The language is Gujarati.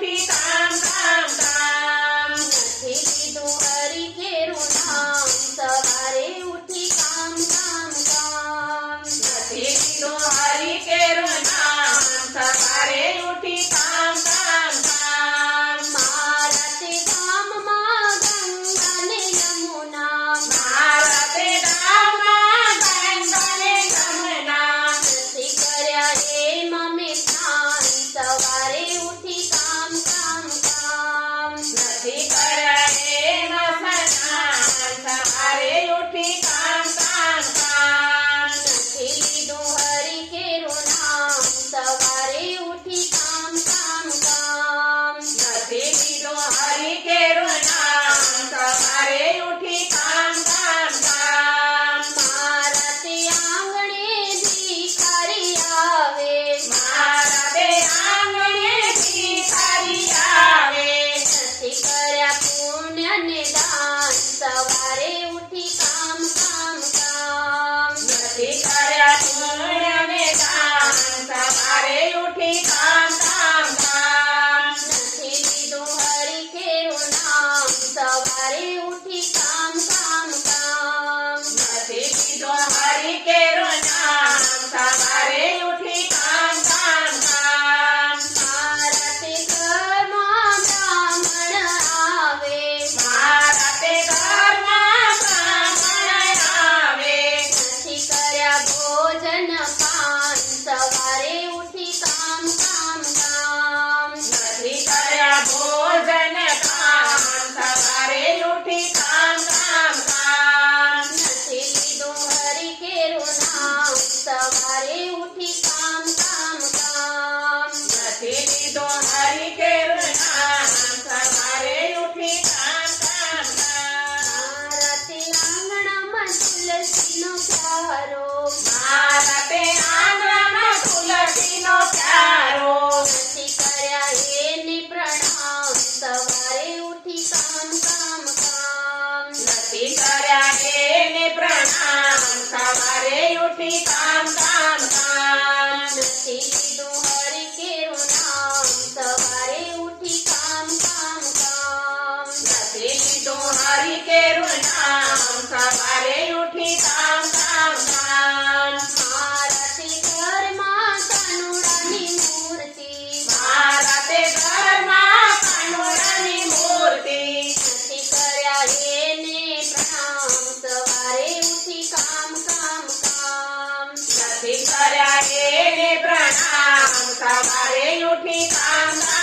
ઉઠી કામ કામ કામ નથી લીધું હરિ કેરું નામ સવારે ઉઠી કામ કામ કામ નથી લીધું હરિ કેરું નામ સવારે ઉઠી કામ કામ કામ મારા તે ગામમાં ગંગા ને યમુના મારા તે ગામમાં ગંગા ને યમુના નથી કર્યા એમાં મેં સ્નાન સવારે ઉઠી કામ કામ કામ નથી કર્યા એમાં સ્નાન સવારે ઉઠી કામ કામ કામ નથી લીધું હરિ કેરું નામ સવારે ઉઠી કામ કામ કામ નથી લીધું હરિ કેરું નામ સવારે ઉઠી કામ કામ કામ મારા તે આંગણે ભિખારી આવે મારા તે આંગણે ભિખારી આવે નથી કર્યા પુણ્ય ને દાન સવારે ઉઠી કામ કામ કામ નથી કર્યા પુણ્ય ને દાન સવારે ઉઠી કામ કામ કામ નથી લીધું હરિ કેરું નામ સવારે ઉઠી કામ કામ કામ નથી લીધું હરિ કેરું નામ સવારે ઉઠી કામ કામ કામ મારા તે ઘરમાં બ્રાહ્મણ આવે મારા તે ઘરમાં બ્રાહ્મણ આવે નથી કર્યા ભોજન પાન સવારે ઉઠી કામ કામ કામ નથી કર્યા ભોજન કામ સવારે ઉઠી કામ કામ કામ નથી લીધું હરિ કેરું નામ સવારે ઉઠી કામ કામ કામ નથી લીધું હરિ કેરું નામ સવારે ઉઠી કામ કામ કામ મારા તે આંગણામાં તુલસીનો પ્યારો મારા તે આંગણામાં તુલસીનો પ્યારો નથી કર્યા એને પ્રણામ સવારે ઉઠી કામ કામ કામ નથી કર્યા એને પ્રણામ સવારે ઉઠી કામ કામ કામ નથી લીધું હરિ કેરું નામ સવારે ઉઠી કામ કામ કામ નથી લીધું હરિ કેરું નામ સવારે ઉઠી કામ કામ કામ મારા તે ઘરમાં કાનુડાની મૂર્તિ મારા તે ઘરમાં કાનુડાની મૂર્તિ નથી કર્યા એને પ્રણામ સવારે ઉઠી કામ કામ કામ નથી કર્યા એને પ્રણામ સવારે ઉઠી કામ કામ